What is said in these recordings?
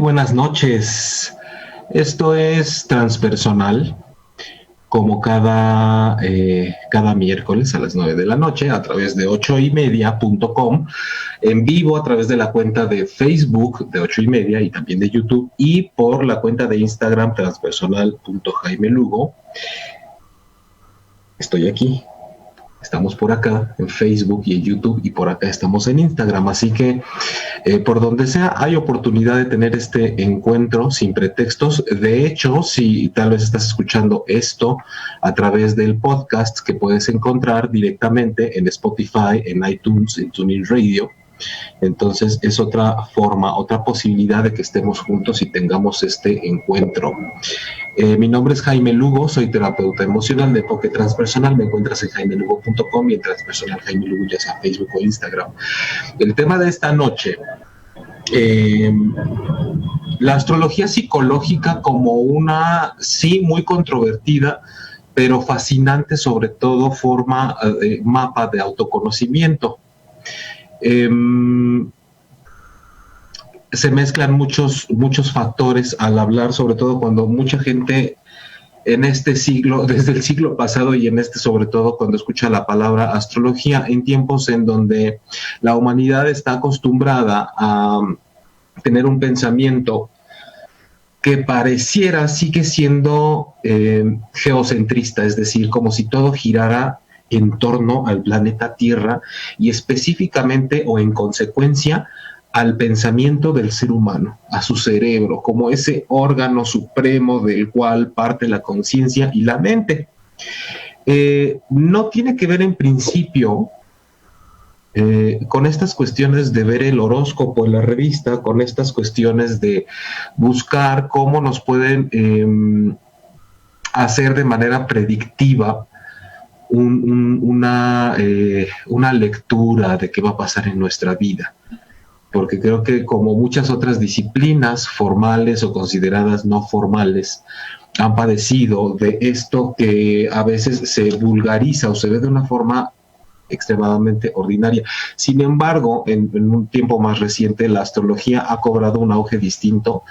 buenas noches. Esto es Transpersonal, como cada miércoles a las 9 de la noche a través de 8ymedia.com, en vivo a través de la cuenta de Facebook de 8ymedia y también de YouTube, y por la cuenta de Instagram transpersonal.jaimelugo. Estoy aquí. Estamos por acá en Facebook y en YouTube, y por acá estamos en Instagram, así que por donde sea hay oportunidad de tener este encuentro sin pretextos. De hecho, si tal vez estás escuchando esto a través del podcast que puedes encontrar directamente en Spotify, en iTunes, en TuneIn Radio, entonces es otra forma, otra posibilidad de que estemos juntos y tengamos este encuentro. Mi nombre es Jaime Lugo, soy terapeuta emocional de enfoque transpersonal. Me encuentras en jaimelugo.com y en Transpersonal Jaime Lugo, ya sea Facebook o Instagram. El tema de esta noche, la astrología psicológica como una, sí, muy controvertida, pero fascinante, sobre todo forma de mapa de autoconocimiento. Se mezclan muchos factores al hablar, sobre todo cuando mucha gente en este siglo, desde el siglo pasado y en este sobre todo, cuando escucha la palabra astrología, en tiempos en donde la humanidad está acostumbrada a tener un pensamiento que pareciera sigue siendo geocentrista, es decir, como si todo girara en torno al planeta Tierra y específicamente o en consecuencia al pensamiento del ser humano, a su cerebro, como ese órgano supremo del cual parte la conciencia y la mente. No tiene que ver en principio con estas cuestiones de ver el horóscopo en la revista, con estas cuestiones de buscar cómo nos pueden hacer de manera predictiva una lectura de qué va a pasar en nuestra vida. Porque creo que como muchas otras disciplinas formales o consideradas no formales han padecido de esto que a veces se vulgariza o se ve de una forma extremadamente ordinaria. Sin embargo, en un tiempo más reciente, la astrología ha cobrado un auge distinto,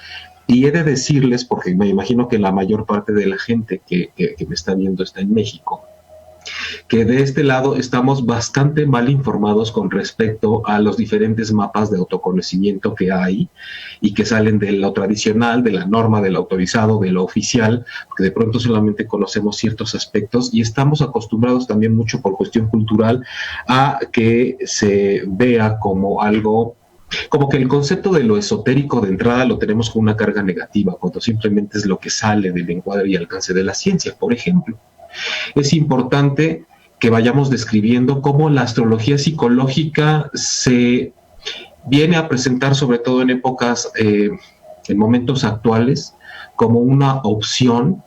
y he de decirles, porque me imagino que la mayor parte de la gente que me está viendo está en México, que de este lado estamos bastante mal informados con respecto a los diferentes mapas de autoconocimiento que hay y que salen de lo tradicional, de la norma, del autorizado, de lo oficial, porque de pronto solamente conocemos ciertos aspectos y estamos acostumbrados también mucho por cuestión cultural a que se vea como algo, como que el concepto de lo esotérico de entrada lo tenemos con una carga negativa, cuando simplemente es lo que sale del encuadre y alcance de la ciencia, por ejemplo. Es importante que vayamos describiendo cómo la astrología psicológica se viene a presentar, sobre todo en épocas, en momentos actuales, como una opción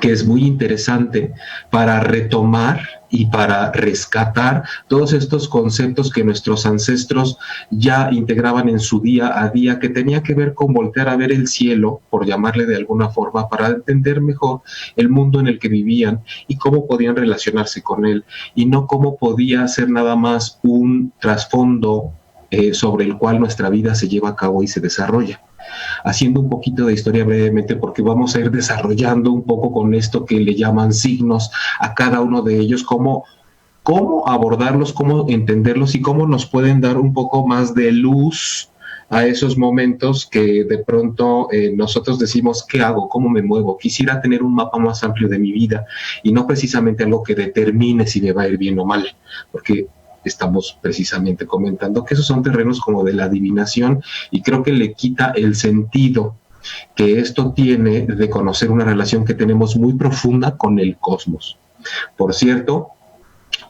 que es muy interesante para retomar y para rescatar todos estos conceptos que nuestros ancestros ya integraban en su día a día, que tenía que ver con voltear a ver el cielo, por llamarle de alguna forma, para entender mejor el mundo en el que vivían y cómo podían relacionarse con él, y no cómo podía ser nada más un trasfondo sobre el cual nuestra vida se lleva a cabo y se desarrolla. Haciendo un poquito de historia brevemente, porque vamos a ir desarrollando un poco con esto que le llaman signos a cada uno de ellos, cómo abordarlos, cómo entenderlos y cómo nos pueden dar un poco más de luz a esos momentos que de pronto nosotros decimos, ¿qué hago? ¿Cómo me muevo? Quisiera tener un mapa más amplio de mi vida y no precisamente algo que determine si me va a ir bien o mal, porque estamos precisamente comentando que esos son terrenos como de la adivinación, y creo que le quita el sentido que esto tiene de conocer una relación que tenemos muy profunda con el cosmos. Por cierto,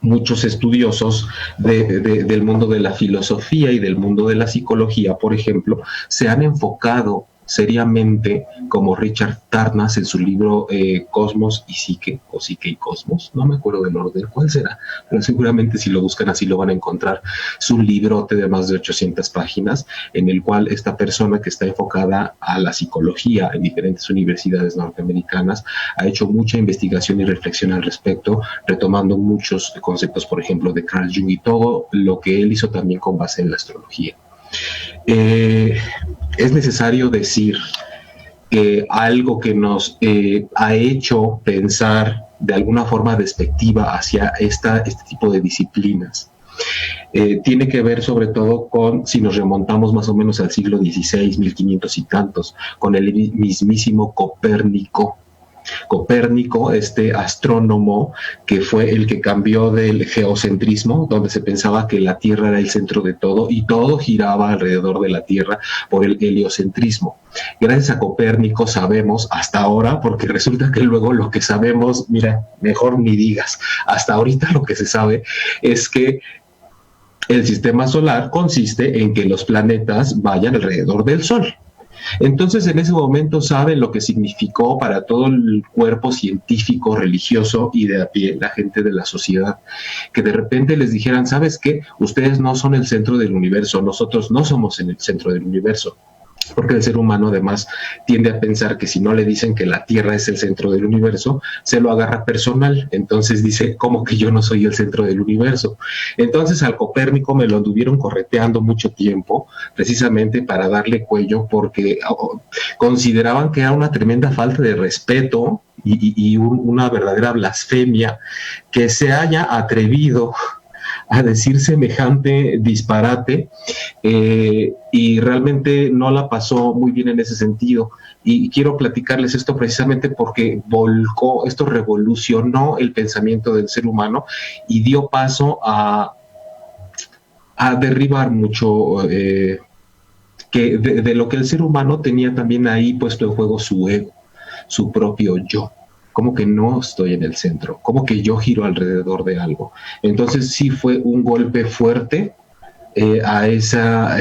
muchos estudiosos del mundo de la filosofía y del mundo de la psicología, por ejemplo, se han enfocado seriamente, como Richard Tarnas en su libro Cosmos y Psique, o Psique y Cosmos, no me acuerdo del orden, ¿cuál será? Pero seguramente si lo buscan así lo van a encontrar. Es un librote de más de 800 páginas en el cual esta persona, que está enfocada a la psicología en diferentes universidades norteamericanas, ha hecho mucha investigación y reflexión al respecto, retomando muchos conceptos, por ejemplo, de Carl Jung y todo lo que él hizo también con base en la astrología. es necesario decir que algo que nos ha hecho pensar de alguna forma despectiva hacia este tipo de disciplinas tiene que ver sobre todo con, si nos remontamos más o menos al siglo XVI, 1500 y tantos, con el mismísimo Copérnico. Copérnico, este astrónomo que fue el que cambió del geocentrismo, donde se pensaba que la Tierra era el centro de todo y todo giraba alrededor de la Tierra, por el heliocentrismo. Gracias a Copérnico sabemos hasta ahora, porque resulta que luego lo que sabemos, mira, mejor ni digas, hasta ahorita lo que se sabe es que el sistema solar consiste en que los planetas vayan alrededor del Sol. Entonces, en ese momento saben lo que significó para todo el cuerpo científico, religioso y de a pie, la gente de la sociedad, que de repente les dijeran, ¿sabes qué? Ustedes no son el centro del universo, nosotros no somos en el centro del universo. Porque el ser humano además tiende a pensar que si no le dicen que la Tierra es el centro del universo, se lo agarra personal. Entonces dice, ¿cómo que yo no soy el centro del universo? Entonces al Copérnico me lo anduvieron correteando mucho tiempo, precisamente para darle cuello, porque consideraban que era una tremenda falta de respeto y una verdadera blasfemia que se haya atrevido a decir semejante disparate y realmente no la pasó muy bien en ese sentido. Y quiero platicarles esto precisamente porque esto revolucionó el pensamiento del ser humano y dio paso a derribar mucho que de lo que el ser humano tenía también ahí puesto en juego su ego, su propio yo. Como que no estoy en el centro, como que yo giro alrededor de algo. Entonces sí fue un golpe fuerte a esa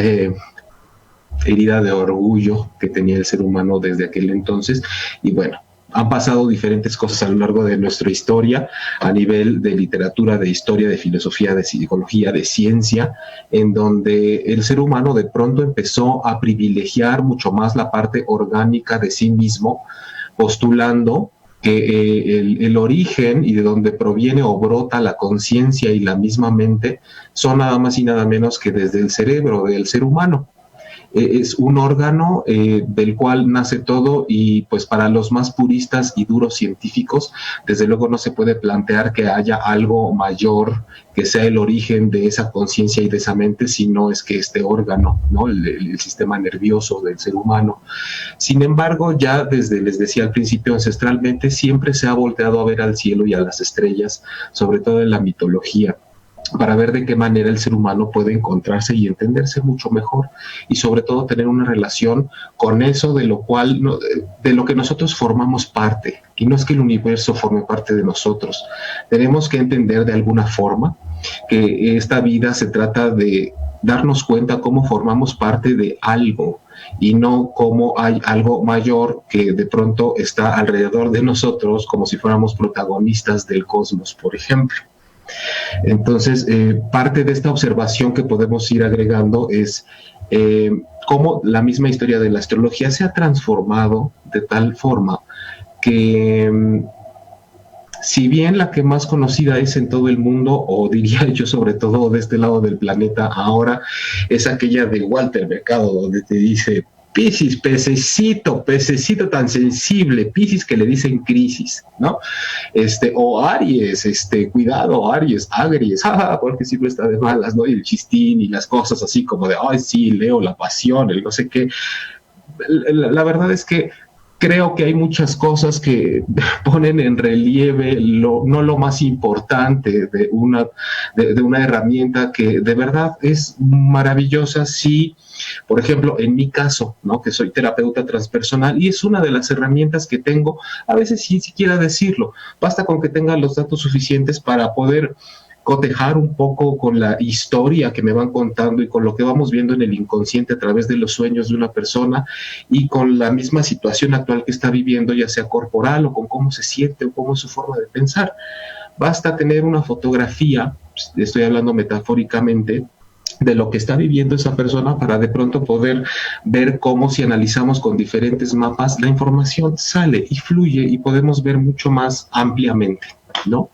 herida de orgullo que tenía el ser humano desde aquel entonces. Y bueno, han pasado diferentes cosas a lo largo de nuestra historia, a nivel de literatura, de historia, de filosofía, de psicología, de ciencia, en donde el ser humano de pronto empezó a privilegiar mucho más la parte orgánica de sí mismo, postulando que el origen y de donde proviene o brota la conciencia y la misma mente son nada más y nada menos que desde el cerebro del ser humano. Es un órgano del cual nace todo y pues para los más puristas y duros científicos, desde luego no se puede plantear que haya algo mayor que sea el origen de esa conciencia y de esa mente, sino es que este órgano, ¿no? El sistema nervioso del ser humano. Sin embargo, ya desde, les decía al principio, ancestralmente siempre se ha volteado a ver al cielo y a las estrellas, sobre todo en la mitología, para ver de qué manera el ser humano puede encontrarse y entenderse mucho mejor y sobre todo tener una relación con eso de lo cual, de lo que nosotros formamos parte. Y no es que el universo forme parte de nosotros. Tenemos que entender de alguna forma que esta vida se trata de darnos cuenta cómo formamos parte de algo y no cómo hay algo mayor que de pronto está alrededor de nosotros como si fuéramos protagonistas del cosmos, por ejemplo. Entonces, parte de esta observación que podemos ir agregando es cómo la misma historia de la astrología se ha transformado de tal forma que si bien la que más conocida es en todo el mundo, o diría yo sobre todo de este lado del planeta ahora, es aquella de Walter Mercado, donde te dice: Piscis, pececito tan sensible, Piscis que le dicen crisis, ¿no? O Aries, cuidado, Aries, porque siempre está de malas, ¿no? Y el chistín y las cosas así como de, ay, sí, Leo, la pasión, el no sé qué. La verdad es que creo que hay muchas cosas que ponen en relieve no lo más importante de una herramienta que de verdad es maravillosa si, por ejemplo, en mi caso, ¿no? Que soy terapeuta transpersonal y es una de las herramientas que tengo, a veces sin siquiera decirlo, basta con que tenga los datos suficientes para poder cotejar un poco con la historia que me van contando y con lo que vamos viendo en el inconsciente a través de los sueños de una persona y con la misma situación actual que está viviendo, ya sea corporal o con cómo se siente o cómo es su forma de pensar. Basta tener una fotografía, estoy hablando metafóricamente, de lo que está viviendo esa persona para de pronto poder ver cómo, si analizamos con diferentes mapas, la información sale y fluye y podemos ver mucho más ampliamente, ¿no?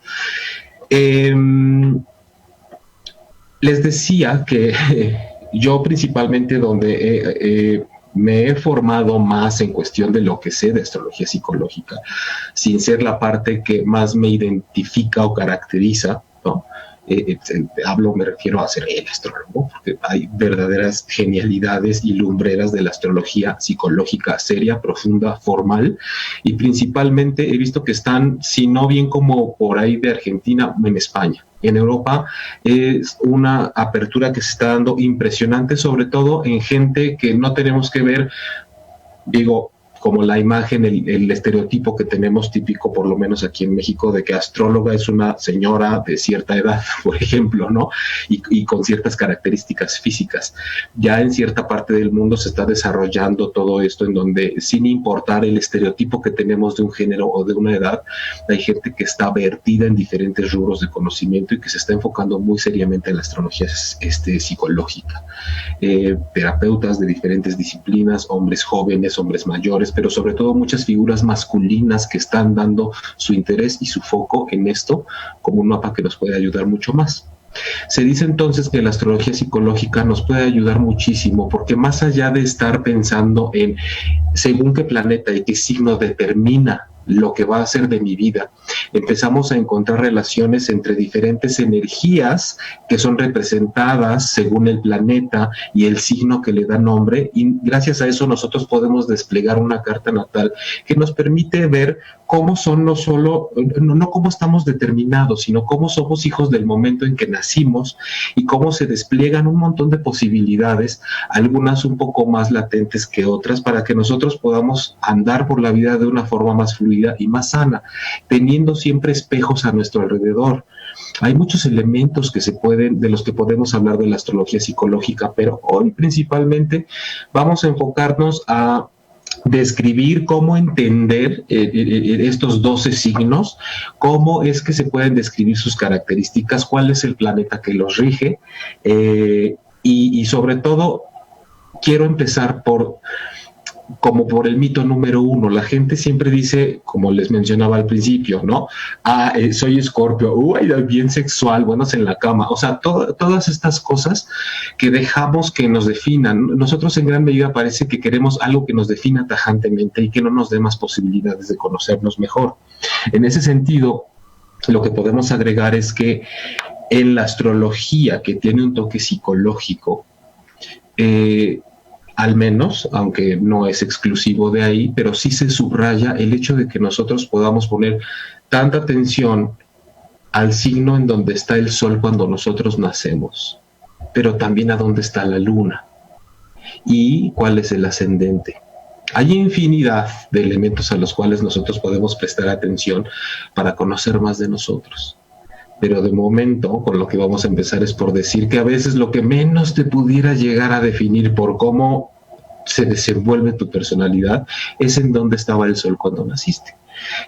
Les decía que yo principalmente donde me he formado más en cuestión de lo que sé de astrología psicológica, sin ser la parte que más me identifica o caracteriza, ¿no? Me refiero a ser el astrólogo, porque hay verdaderas genialidades y lumbreras de la astrología psicológica seria, profunda, formal, y principalmente he visto que están, si no bien como por ahí de Argentina, en España. En Europa es una apertura que se está dando impresionante, sobre todo en gente que no tenemos que ver, digo, como la imagen, el estereotipo que tenemos típico, por lo menos aquí en México, de que astróloga es una señora de cierta edad, por ejemplo, ¿no? Y con ciertas características físicas. Ya en cierta parte del mundo se está desarrollando todo esto en donde, sin importar el estereotipo que tenemos de un género o de una edad, hay gente que está vertida en diferentes rubros de conocimiento y que se está enfocando muy seriamente en la astrología psicológica. Terapeutas de diferentes disciplinas, hombres jóvenes, hombres mayores, pero sobre todo muchas figuras masculinas que están dando su interés y su foco en esto como un mapa que nos puede ayudar mucho más. Se dice entonces que la astrología psicológica nos puede ayudar muchísimo, porque más allá de estar pensando en según qué planeta y qué signo determina lo que va a ser de mi vida, empezamos a encontrar relaciones entre diferentes energías que son representadas según el planeta y el signo que le da nombre, y gracias a eso nosotros podemos desplegar una carta natal que nos permite ver cómo son no cómo estamos determinados, sino cómo somos hijos del momento en que nacimos y cómo se despliegan un montón de posibilidades, algunas un poco más latentes que otras, para que nosotros podamos andar por la vida de una forma más fluida y más sana, teniendo siempre espejos a nuestro alrededor. Hay muchos elementos de los que podemos hablar de la astrología psicológica, pero hoy principalmente vamos a enfocarnos a describir cómo entender estos 12 signos, cómo es que se pueden describir sus características, cuál es el planeta que los rige, y sobre todo quiero empezar por el mito número 1. La gente siempre dice, como les mencionaba al principio, ¿no? Soy Escorpio, bien sexual, buenos en la cama. O sea, todas estas cosas que dejamos que nos definan. Nosotros en gran medida parece que queremos algo que nos defina tajantemente y que no nos dé más posibilidades de conocernos mejor. En ese sentido, lo que podemos agregar es que en la astrología, que tiene un toque psicológico, al menos, aunque no es exclusivo de ahí, pero sí se subraya el hecho de que nosotros podamos poner tanta atención al signo en donde está el sol cuando nosotros nacemos, pero también a dónde está la luna y cuál es el ascendente. Hay infinidad de elementos a los cuales nosotros podemos prestar atención para conocer más de nosotros. Pero de momento, con lo que vamos a empezar es por decir que a veces lo que menos te pudiera llegar a definir por cómo se desenvuelve tu personalidad es en dónde estaba el sol cuando naciste.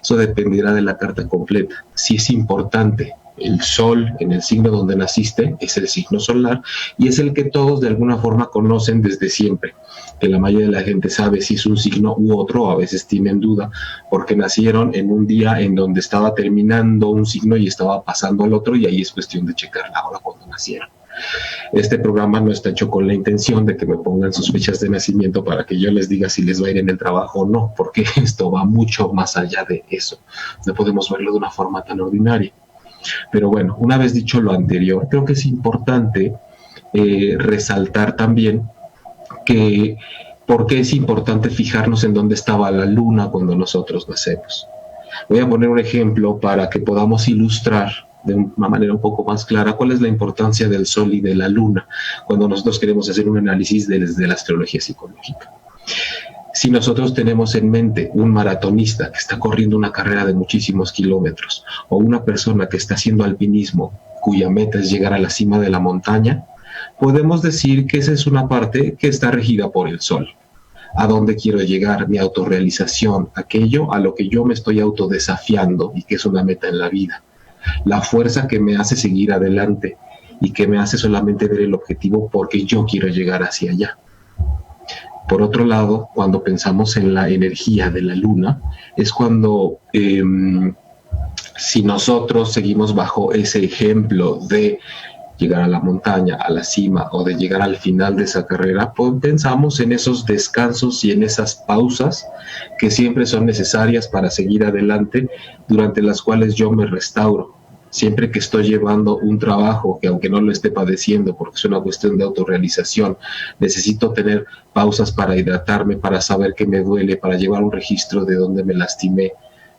Eso dependerá de la carta completa. Si es importante el sol en el signo donde naciste, es el signo solar y es el que todos de alguna forma conocen desde siempre, que la mayoría de la gente sabe si es un signo u otro, a veces tienen duda porque nacieron en un día en donde estaba terminando un signo y estaba pasando al otro, y ahí es cuestión de checar la hora cuando nacieron. Este programa no está hecho con la intención de que me pongan sus fechas de nacimiento para que yo les diga si les va a ir en el trabajo o no, porque esto va mucho más allá de eso. No podemos verlo de una forma tan ordinaria. Pero bueno, una vez dicho lo anterior, creo que es importante resaltar también que por qué es importante fijarnos en dónde estaba la luna cuando nosotros nacemos. Voy a poner un ejemplo para que podamos ilustrar de una manera un poco más clara cuál es la importancia del sol y de la luna cuando nosotros queremos hacer un análisis desde la astrología psicológica. Si nosotros tenemos en mente un maratonista que está corriendo una carrera de muchísimos kilómetros, o una persona que está haciendo alpinismo cuya meta es llegar a la cima de la montaña, podemos decir que esa es una parte que está regida por el sol. ¿A dónde quiero llegar? Mi autorrealización, aquello a lo que yo me estoy autodesafiando y que es una meta en la vida. La fuerza que me hace seguir adelante y que me hace solamente ver el objetivo porque yo quiero llegar hacia allá. Por otro lado, cuando pensamos en la energía de la luna, es cuando si nosotros seguimos bajo ese ejemplo de llegar a la montaña, a la cima, o de llegar al final de esa carrera, pues pensamos en esos descansos y en esas pausas que siempre son necesarias para seguir adelante, durante las cuales yo me restauro. Siempre que estoy llevando un trabajo, que aunque no lo esté padeciendo, porque es una cuestión de autorrealización, necesito tener pausas para hidratarme, para saber qué me duele, para llevar un registro de dónde me lastimé,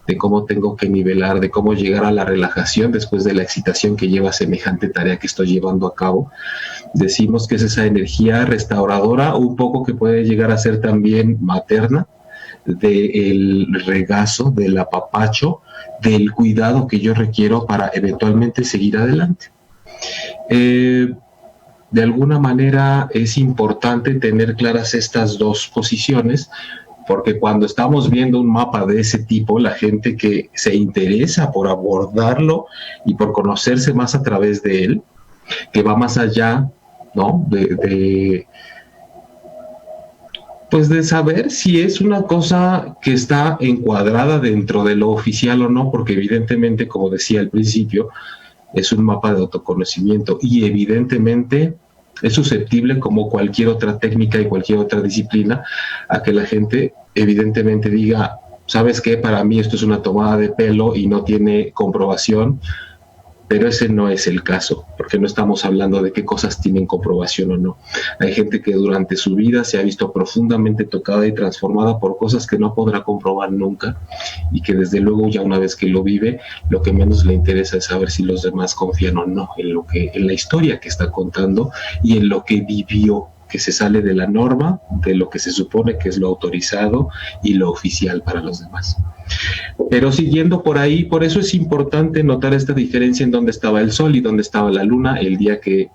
de cómo tengo que nivelar, de cómo llegar a la relajación después de la excitación que lleva semejante tarea que estoy llevando a cabo. Decimos que es esa energía restauradora, un poco que puede llegar a ser también materna, del regazo, del apapacho, del cuidado que yo requiero para eventualmente seguir adelante. De alguna manera es importante tener claras estas dos posiciones, porque cuando estamos viendo un mapa de ese tipo, la gente que se interesa por abordarlo y por conocerse más a través de él, que va más allá, ¿no?, pues de saber si es una cosa que está encuadrada dentro de lo oficial o no, porque evidentemente, como decía al principio, es un mapa de autoconocimiento y evidentemente es susceptible, como cualquier otra técnica y cualquier otra disciplina, a que la gente evidentemente diga, ¿sabes qué? Para mí esto es una tomada de pelo y no tiene comprobación. Pero ese no es el caso, porque no estamos hablando de qué cosas tienen comprobación o no. Hay gente que durante su vida se ha visto profundamente tocada y transformada por cosas que no podrá comprobar nunca, y que desde luego ya una vez que lo vive, lo que menos le interesa es saber si los demás confían o no en la historia que está contando y en lo que vivió, que se sale de la norma, de lo que se supone que es lo autorizado y lo oficial para los demás. Pero siguiendo por ahí, por eso es importante notar esta diferencia en dónde estaba el sol y dónde estaba la luna el día que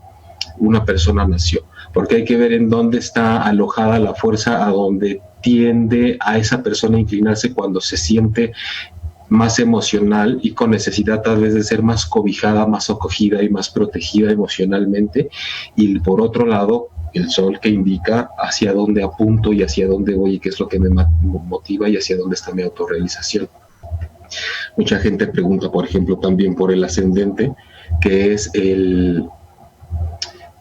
una persona nació, porque hay que ver en dónde está alojada la fuerza a donde tiende a esa persona a inclinarse cuando se siente más emocional y con necesidad tal vez de ser más cobijada, más acogida y más protegida emocionalmente, y por otro lado el sol que indica hacia dónde apunto y hacia dónde voy y qué es lo que me motiva y hacia dónde está mi autorrealización. Mucha gente pregunta, por ejemplo, también por el ascendente, que es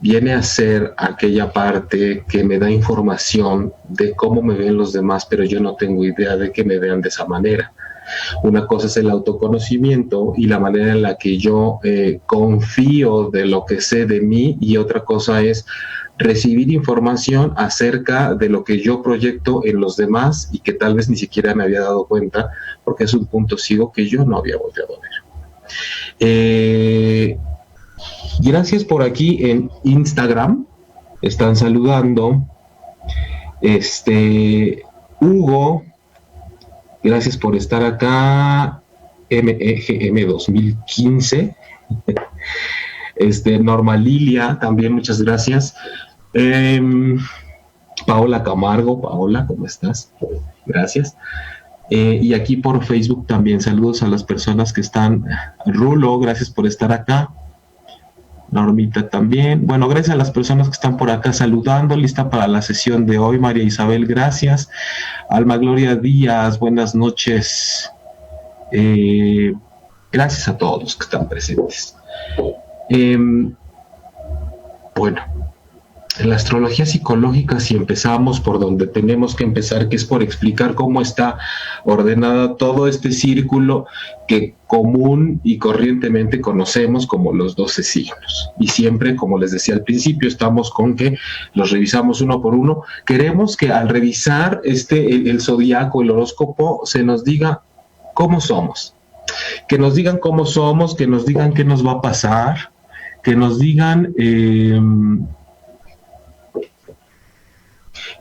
viene a ser aquella parte que me da información de cómo me ven los demás, pero yo no tengo idea de que me vean de esa manera. Una cosa es el autoconocimiento y la manera en la que yo confío de lo que sé de mí, y otra cosa es recibir información acerca de lo que yo proyecto en los demás y que tal vez ni siquiera me había dado cuenta, porque es un punto ciego que yo no había volteado a ver. Gracias por aquí en Instagram. Están saludando. Hugo, gracias por estar acá. MEGM 2015. Norma Lilia, también muchas gracias. Paola Camargo, Paola, ¿cómo estás? Gracias. Y aquí por Facebook también saludos a las personas que están. Rulo, gracias por estar acá. Normita también. Bueno, gracias a las personas que están por acá saludando, lista para la sesión de hoy. María Isabel, gracias. Alma Gloria Díaz, buenas noches. Gracias a todos los que están presentes. Bueno, en la astrología psicológica, si empezamos por donde tenemos que empezar, que es por explicar cómo está ordenada todo este círculo que común y corrientemente conocemos como los 12 signos. Y siempre, como les decía al principio, estamos con que los revisamos uno por uno. Queremos que al revisar el zodiaco, el horóscopo, se nos diga cómo somos. Que nos digan cómo somos, que nos digan qué nos va a pasar, que nos digan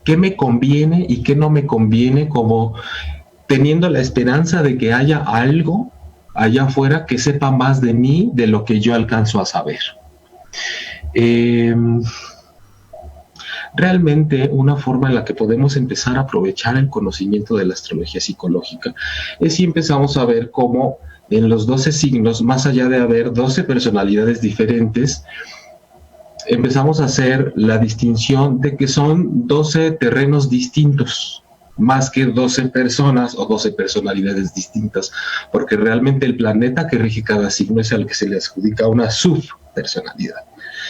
qué me conviene y qué no me conviene, como teniendo la esperanza de que haya algo allá afuera que sepa más de mí de lo que yo alcanzo a saber. Realmente una forma en la que podemos empezar a aprovechar el conocimiento de la astrología psicológica es si empezamos a ver cómo en los 12 signos, más allá de haber 12 personalidades diferentes, empezamos a hacer la distinción de que son 12 terrenos distintos, más que 12 personas o 12 personalidades distintas, porque realmente el planeta que rige cada signo es al que se le adjudica una subpersonalidad.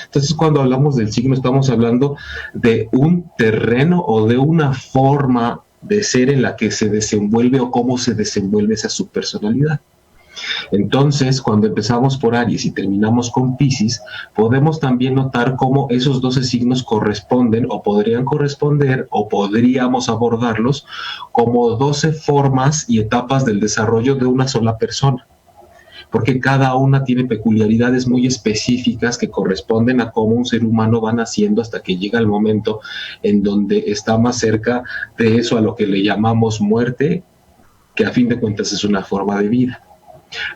Entonces, cuando hablamos del signo, estamos hablando de un terreno o de una forma de ser en la que se desenvuelve o cómo se desenvuelve esa su personalidad. Entonces, cuando empezamos por Aries y terminamos con Piscis, podemos también notar cómo esos 12 signos corresponden o podrían corresponder o podríamos abordarlos como 12 formas y etapas del desarrollo de una sola persona, porque cada una tiene peculiaridades muy específicas que corresponden a cómo un ser humano va naciendo hasta que llega el momento en donde está más cerca de eso a lo que le llamamos muerte, que a fin de cuentas es una forma de vida.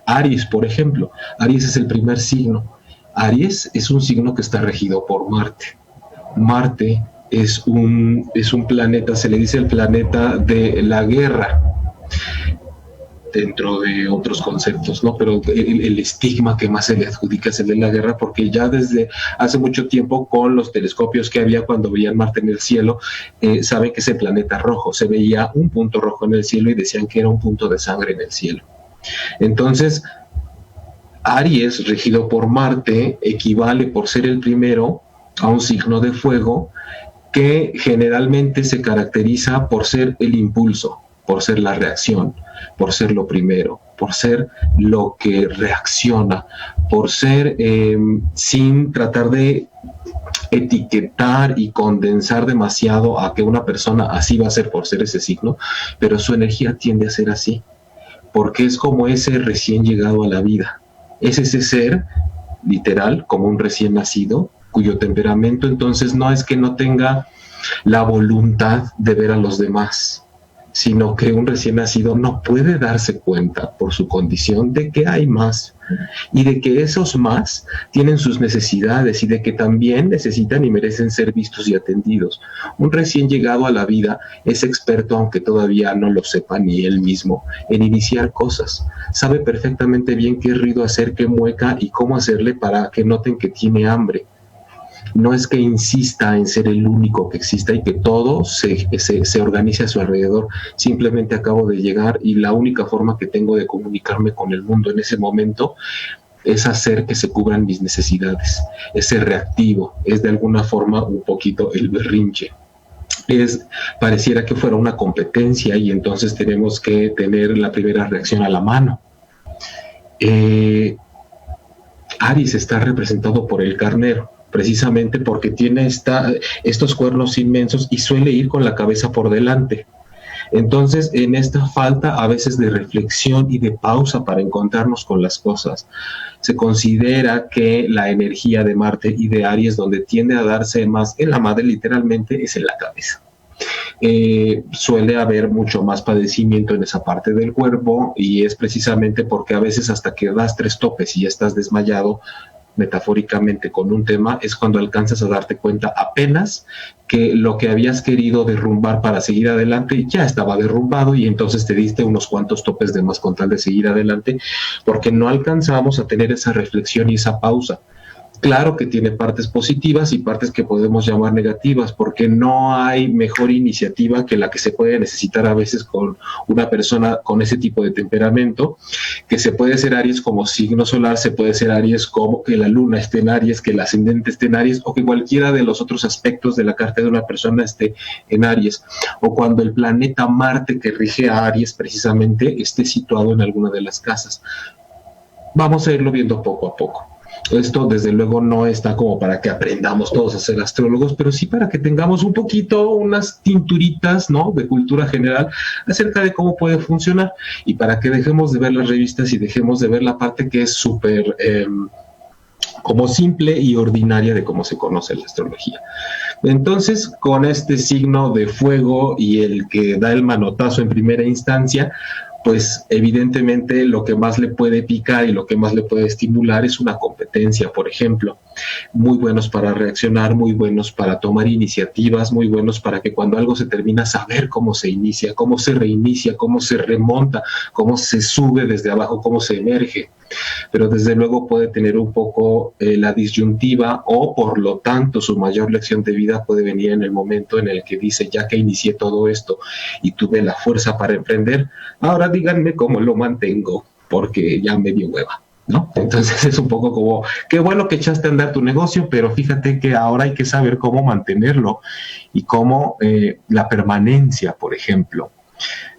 Aries, por ejemplo, Aries es el primer signo. Aries es un signo que está regido por Marte. Marte es un planeta, se le dice el planeta de la guerra, dentro de otros conceptos, ¿no? Pero el estigma que más se le adjudica es el de la guerra, porque ya desde hace mucho tiempo, con los telescopios que había cuando veían Marte en el cielo, saben que ese planeta rojo, se veía un punto rojo en el cielo y decían que era un punto de sangre en el cielo. Entonces, Aries, regido por Marte, equivale, por ser el primero, a un signo de fuego que generalmente se caracteriza por ser el impulso, por ser la reacción, por ser lo primero, por ser lo que reacciona, por ser sin tratar de etiquetar y condensar demasiado a que una persona así va a ser por ser ese signo, pero su energía tiende a ser así, porque es como ese recién llegado a la vida, es ese ser literal, como un recién nacido, cuyo temperamento entonces no es que no tenga la voluntad de ver a los demás, sino que un recién nacido no puede darse cuenta por su condición de que hay más y de que esos más tienen sus necesidades y de que también necesitan y merecen ser vistos y atendidos. Un recién llegado a la vida es experto, aunque todavía no lo sepa ni él mismo, en iniciar cosas. Sabe perfectamente bien qué ruido hacer, qué mueca y cómo hacerle para que noten que tiene hambre. No es que insista en ser el único que exista y que todo se organice a su alrededor. Simplemente acabo de llegar y la única forma que tengo de comunicarme con el mundo en ese momento es hacer que se cubran mis necesidades. Es ser reactivo, es de alguna forma un poquito el berrinche. Pareciera que fuera una competencia y entonces tenemos que tener la primera reacción a la mano. Aries está representado por el carnero, precisamente porque tiene estos cuernos inmensos y suele ir con la cabeza por delante. Entonces, en esta falta a veces de reflexión y de pausa para encontrarnos con las cosas, se considera que la energía de Marte y de Aries, donde tiende a darse más en la madre literalmente, es en la cabeza. Suele haber mucho más padecimiento en esa parte del cuerpo y es precisamente porque a veces hasta que das 3 topes y ya estás desmayado, metafóricamente con un tema, es cuando alcanzas a darte cuenta apenas que lo que habías querido derrumbar para seguir adelante ya estaba derrumbado y entonces te diste unos cuantos topes de más con tal de seguir adelante, porque no alcanzamos a tener esa reflexión y esa pausa. Claro que tiene partes positivas y partes que podemos llamar negativas, porque no hay mejor iniciativa que la que se puede necesitar a veces con una persona con ese tipo de temperamento, que se puede ser Aries como signo solar, se puede ser Aries como que la luna esté en Aries, que el ascendente esté en Aries, o que cualquiera de los otros aspectos de la carta de una persona esté en Aries, o cuando el planeta Marte que rige a Aries precisamente esté situado en alguna de las casas. Vamos a irlo viendo poco a poco. Esto desde luego no está como para que aprendamos todos a ser astrólogos, pero sí para que tengamos un poquito, unas tinturitas, ¿no?, de cultura general acerca de cómo puede funcionar y para que dejemos de ver las revistas y dejemos de ver la parte que es súper como simple y ordinaria de cómo se conoce la astrología. Entonces, con este signo de fuego y el que da el manotazo en primera instancia, pues evidentemente lo que más le puede picar y lo que más le puede estimular es una competencia, por ejemplo. Muy buenos para reaccionar, muy buenos para tomar iniciativas, muy buenos para que cuando algo se termina, saber cómo se inicia, cómo se reinicia, cómo se remonta, cómo se sube desde abajo, cómo se emerge. Pero desde luego puede tener un poco la disyuntiva o por lo tanto su mayor lección de vida puede venir en el momento en el que dice, ya que inicié todo esto y tuve la fuerza para emprender, ahora díganme cómo lo mantengo porque ya me dio hueva. ¿no? Entonces es un poco como, qué bueno que echaste a andar tu negocio, pero fíjate que ahora hay que saber cómo mantenerlo y cómo la permanencia, por ejemplo.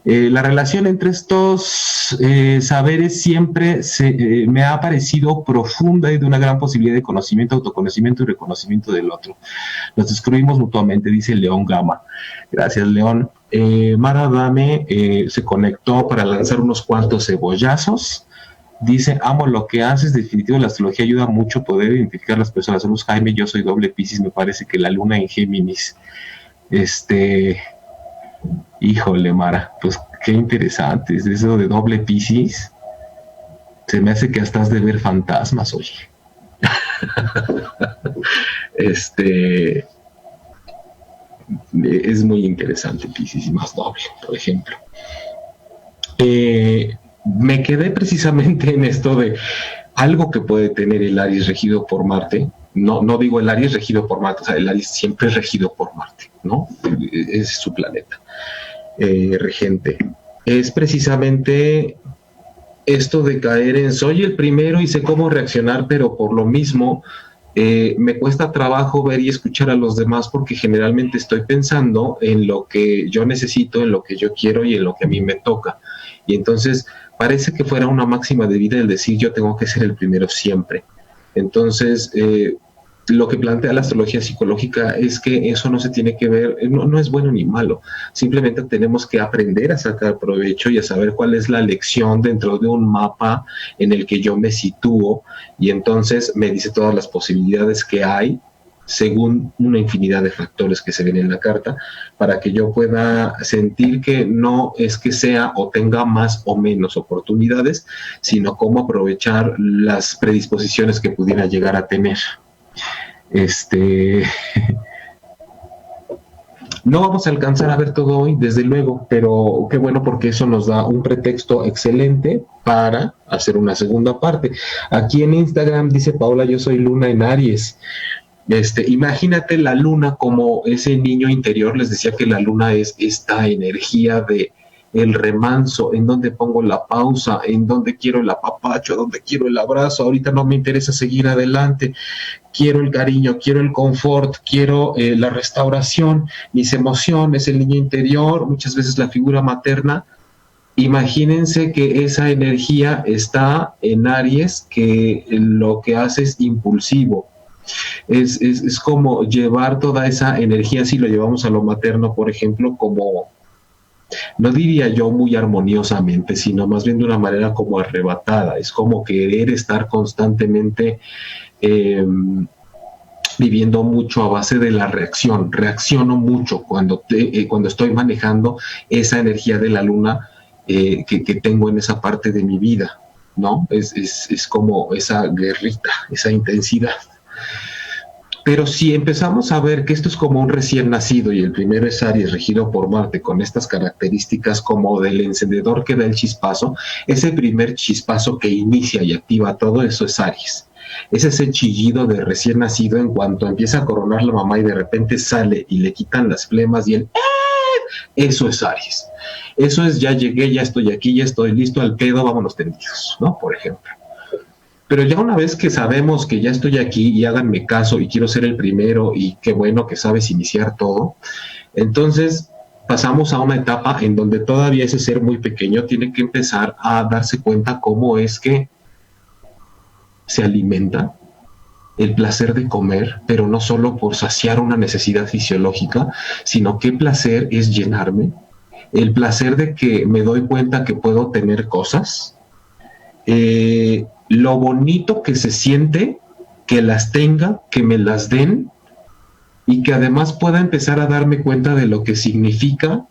La relación entre estos saberes siempre me ha parecido profunda y de una gran posibilidad de conocimiento, autoconocimiento y reconocimiento del otro. Nos descubrimos mutuamente, dice León Gama. Gracias, León. Mara Dame se conectó para lanzar unos cuantos cebollazos. Dice, amo lo que haces, definitivo la astrología ayuda mucho a poder identificar las personas. Saludos, Jaime, yo soy doble Piscis, me parece que la luna en Géminis. Híjole, Mara, pues qué interesante, es eso de doble Piscis. Se me hace que hasta has de ver fantasmas, oye. Es muy interesante Piscis y más doble, por ejemplo. Me quedé precisamente en esto de algo que puede tener el Aries regido por Marte. No digo el Aries regido por Marte, o sea, el Aries siempre es regido por Marte, ¿no? Es su planeta regente. Es precisamente esto de caer en soy el primero y sé cómo reaccionar, pero por lo mismo me cuesta trabajo ver y escuchar a los demás porque generalmente estoy pensando en lo que yo necesito, en lo que yo quiero y en lo que a mí me toca. Y entonces parece que fuera una máxima de vida el decir yo tengo que ser el primero siempre. Entonces, lo que plantea la astrología psicológica es que eso no se tiene que ver, no es bueno ni malo, simplemente tenemos que aprender a sacar provecho y a saber cuál es la lección dentro de un mapa en el que yo me sitúo y entonces me dice todas las posibilidades que hay según una infinidad de factores que se ven en la carta, para que yo pueda sentir que no es que sea o tenga más o menos oportunidades, sino cómo aprovechar las predisposiciones que pudiera llegar a tener. No vamos a alcanzar a ver todo hoy, desde luego, pero qué bueno porque eso nos da un pretexto excelente para hacer una segunda parte. Aquí en Instagram dice Paola, yo soy Luna en Aries. Imagínate la luna como ese niño interior, les decía que la luna es esta energía de el remanso, en donde pongo la pausa, en donde quiero el apapacho, donde quiero el abrazo, ahorita no me interesa seguir adelante, quiero el cariño, quiero el confort, quiero la restauración, mis emociones, el niño interior, muchas veces la figura materna. Imagínense que esa energía está en Aries, que lo que hace es impulsivo. Es como llevar toda esa energía, si lo llevamos a lo materno, por ejemplo, como, no diría yo muy armoniosamente, sino más bien de una manera como arrebatada. Es como querer estar constantemente viviendo mucho a base de la reacción. Reacciono mucho cuando estoy manejando esa energía de la luna que tengo en esa parte de mi vida, ¿no? Es como esa guerrita, esa intensidad. Pero si empezamos a ver que esto es como un recién nacido y el primero es Aries regido por Marte con estas características como del encendedor que da el chispazo, ese primer chispazo que inicia y activa todo eso es Aries. Es ese chillido de recién nacido en cuanto empieza a coronar la mamá y de repente sale y le quitan las flemas y el eso es Aries. Eso es ya llegué, ya estoy aquí, ya estoy listo al pedo, vámonos tendidos, ¿no? Por ejemplo. Pero ya una vez que sabemos que ya estoy aquí y háganme caso y quiero ser el primero y qué bueno que sabes iniciar todo, entonces pasamos a una etapa en donde todavía ese ser muy pequeño tiene que empezar a darse cuenta cómo es que se alimenta, el placer de comer, pero no solo por saciar una necesidad fisiológica, sino qué placer es llenarme, el placer de que me doy cuenta que puedo tener cosas, lo bonito que se siente que las tenga, que me las den y que además pueda empezar a darme cuenta de lo que significa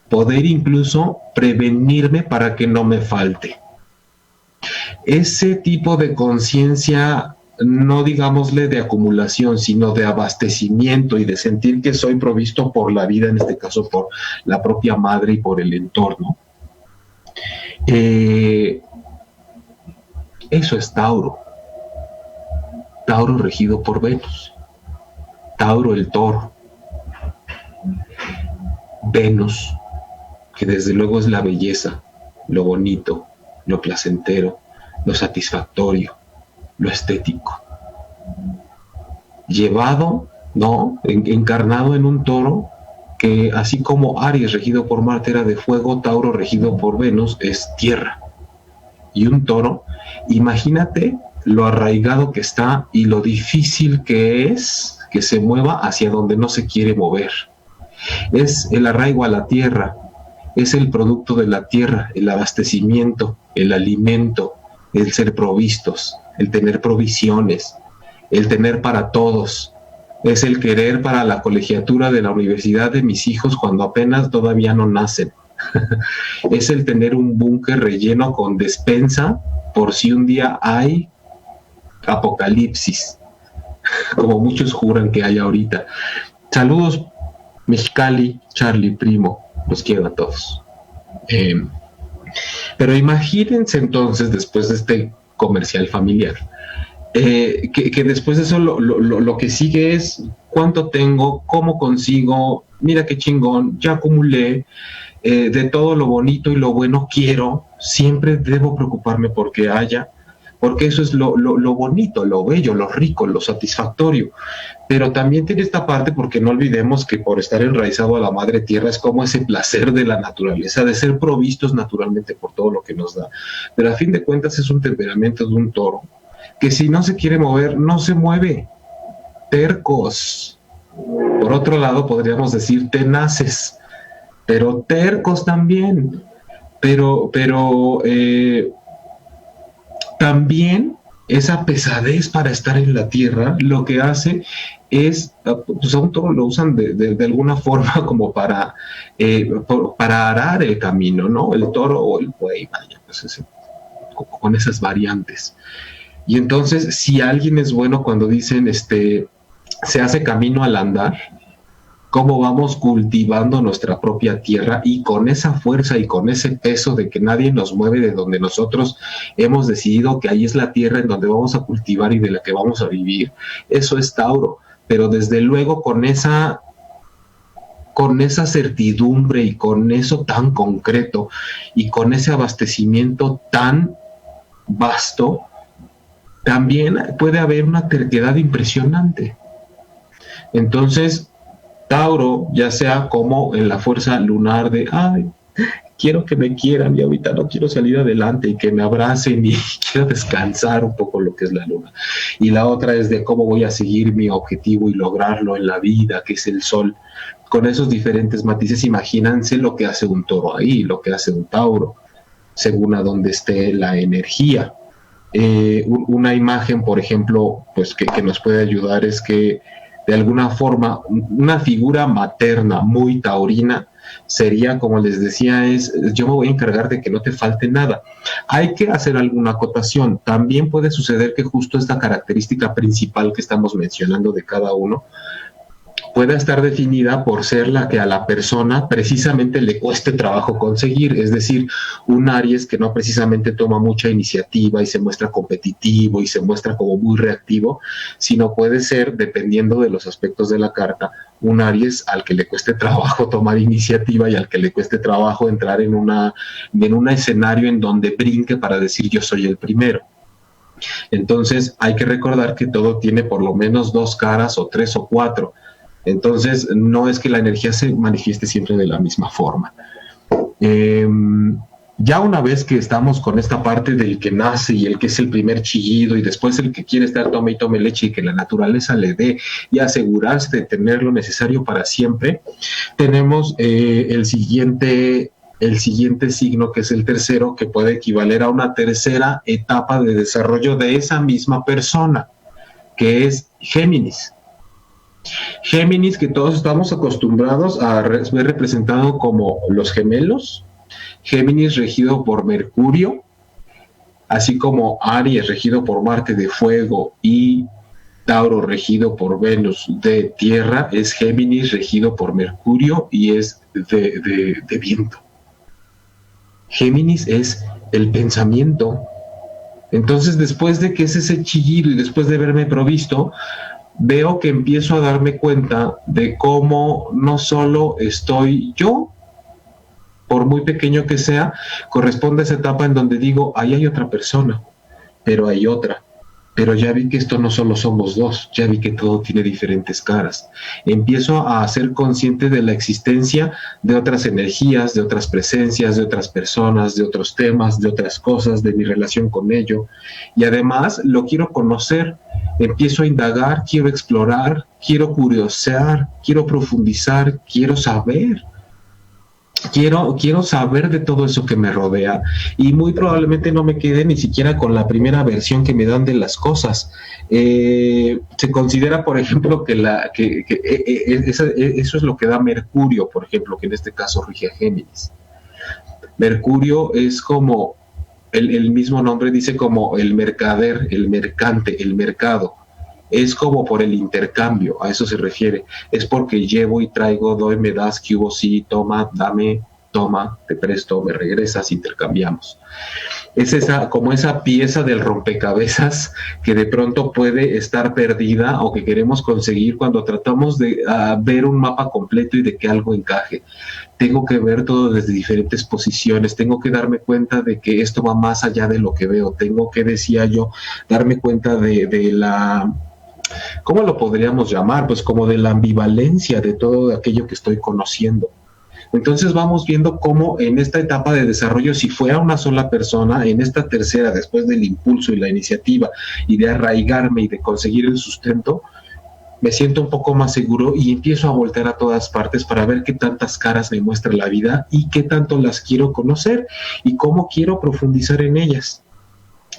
poder incluso prevenirme para que no me falte. Ese tipo de conciencia, no digámosle de acumulación, sino de abastecimiento y de sentir que soy provisto por la vida, en este caso por la propia madre y por el entorno. Eso es Tauro. Tauro regido por Venus. Tauro el toro. Venus, que desde luego es la belleza, lo bonito, lo placentero, lo satisfactorio, lo estético. Llevado, ¿no? Encarnado en un toro que, así como Aries regido por Marte era de fuego, Tauro regido por Venus es tierra. Y un toro, imagínate lo arraigado que está y lo difícil que es que se mueva hacia donde no se quiere mover. Es el arraigo a la tierra, es el producto de la tierra, el abastecimiento, el alimento, el ser provistos, el tener provisiones, el tener para todos. Es el querer para la colegiatura de la universidad de mis hijos cuando apenas todavía no nacen. Es el tener un búnker relleno con despensa por si un día hay apocalipsis, como muchos juran que hay ahorita. Saludos, Mexicali, Charlie, primo, los quiero a todos. Pero imagínense entonces, después de este comercial familiar, que después de eso lo que sigue es cuánto tengo, cómo consigo, mira qué chingón, ya acumulé, de todo lo bonito y lo bueno quiero, siempre debo preocuparme porque haya, porque eso es lo bonito, lo bello, lo rico, lo satisfactorio. Pero también tiene esta parte, porque no olvidemos que por estar enraizado a la madre tierra es como ese placer de la naturaleza, de ser provistos naturalmente por todo lo que nos da. Pero a fin de cuentas es un temperamento de un toro, que si no se quiere mover, no se mueve. Tercos. Por otro lado, podríamos decir tenaces, pero tercos también. Pero también esa pesadez para estar en la tierra lo que hace es, pues a un toro lo usan de alguna forma como para arar el camino, ¿no? El toro o el buey, vaya, pues con esas variantes. Y entonces, si alguien es bueno cuando dicen, se hace camino al andar, cómo vamos cultivando nuestra propia tierra y con esa fuerza y con ese peso de que nadie nos mueve de donde nosotros hemos decidido que ahí es la tierra en donde vamos a cultivar y de la que vamos a vivir. Eso es Tauro, pero desde luego con esa certidumbre y con eso tan concreto y con ese abastecimiento tan vasto, también puede haber una terquedad impresionante. Entonces, Tauro, ya sea como en la fuerza lunar de, ay, quiero que me quieran y ahorita no quiero salir adelante y que me abracen y quiero descansar un poco lo que es la luna. Y la otra es de cómo voy a seguir mi objetivo y lograrlo en la vida, que es el sol. Con esos diferentes matices, imagínense lo que hace un toro ahí, lo que hace un Tauro, según a donde esté la energía. Una imagen, por ejemplo, pues que nos puede ayudar es que de alguna forma una figura materna muy taurina sería, como les decía, yo me voy a encargar de que no te falte nada. Hay que hacer alguna acotación. También puede suceder que justo esta característica principal que estamos mencionando de cada uno pueda estar definida por ser la que a la persona precisamente le cueste trabajo conseguir, es decir, un Aries que no precisamente toma mucha iniciativa y se muestra competitivo y se muestra como muy reactivo, sino puede ser, dependiendo de los aspectos de la carta, un Aries al que le cueste trabajo tomar iniciativa y al que le cueste trabajo entrar en un escenario en donde brinque para decir yo soy el primero. Entonces hay que recordar que todo tiene por lo menos 2 caras o 3 o 4. Entonces, no es que la energía se manifieste siempre de la misma forma. Ya una vez que estamos con esta parte del que nace y el que es el primer chillido y después el que quiere estar tome y tome leche y que la naturaleza le dé y asegurarse de tener lo necesario para siempre, tenemos el siguiente signo, que es el tercero, que puede equivaler a una tercera etapa de desarrollo de esa misma persona, que es Géminis. Géminis, que todos estamos acostumbrados a ver representado como los gemelos. Géminis regido por Mercurio, así como Aries regido por Marte de fuego y Tauro regido por Venus de tierra, es Géminis regido por Mercurio y es de viento. Géminis es el pensamiento. Entonces, después de que es ese chillido y después de verme provisto, veo que empiezo a darme cuenta de cómo no solo estoy yo, por muy pequeño que sea, corresponde a esa etapa en donde digo, ahí hay otra persona. pero hay otra. Pero ya vi que esto no solo somos dos, ya vi que todo tiene diferentes caras. Empiezo a ser consciente de la existencia de otras energías, de otras presencias, de otras personas, de otros temas, de otras cosas, de mi relación con ello. Y además lo quiero conocer, empiezo a indagar, quiero explorar, quiero curiosear, quiero profundizar, quiero saber. Quiero saber de todo eso que me rodea y muy probablemente no me quede ni siquiera con la primera versión que me dan de las cosas. Se considera, por ejemplo, eso es lo que da Mercurio, por ejemplo, que en este caso rige a Géminis. Mercurio es como, el mismo nombre dice, como el mercader, el mercante, el mercado. Es como por el intercambio, a eso se refiere. Es porque llevo y traigo, doy, me das, que hubo, sí, toma, dame, toma, te presto, me regresas, intercambiamos. Es como esa pieza del rompecabezas que de pronto puede estar perdida o que queremos conseguir cuando tratamos de ver un mapa completo y de que algo encaje. Tengo que ver todo desde diferentes posiciones, tengo que darme cuenta de que esto va más allá de lo que veo, tengo que, decía yo, darme cuenta de la... ¿Cómo lo podríamos llamar? Pues como de la ambivalencia de todo aquello que estoy conociendo. Entonces vamos viendo cómo en esta etapa de desarrollo, si fuera una sola persona, en esta tercera, después del impulso y la iniciativa y de arraigarme y de conseguir el sustento, me siento un poco más seguro y empiezo a voltear a todas partes para ver qué tantas caras me muestra la vida y qué tanto las quiero conocer y cómo quiero profundizar en ellas.